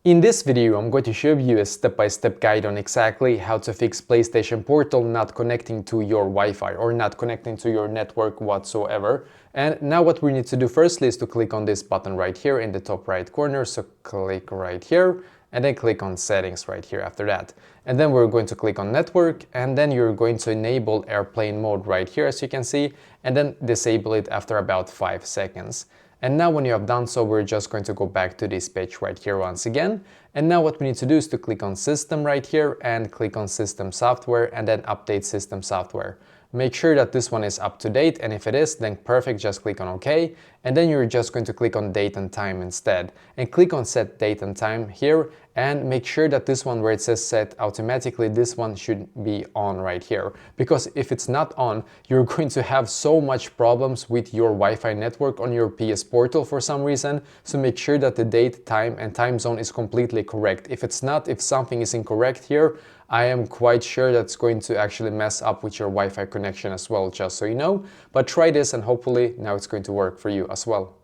In this video, I'm going to show you a step-by-step guide on exactly how to fix PlayStation Portal not connecting to your Wi-Fi or not connecting to your network whatsoever. And now what we need to do firstly is to click on this button right here in the top right corner. So click right here and then click on settings right here after that. And then we're going to click on network, and then you're going to enable airplane mode right here as you can see, and then disable it after about 5 seconds. And now when you have done so, we're just going to go back to this page right here once again. And now what we need to do is to click on system right here and click on system software and then update system software. Make sure that this one is up to date, and if it is, then perfect, just click on OK. And then you're just going to click on date and time instead. And click on set date and time here, and make sure that this one where it says set automatically, this one should be on right here. Because if it's not on, you're going to have so much problems with your Wi-Fi network on your PS Portal for some reason. So make sure that the date, time and time zone is completely correct. If it's not, if something is incorrect here, I am quite sure that's going to actually mess up with your Wi-Fi connection as well, just so you know. But try this and hopefully now it's going to work for you as well.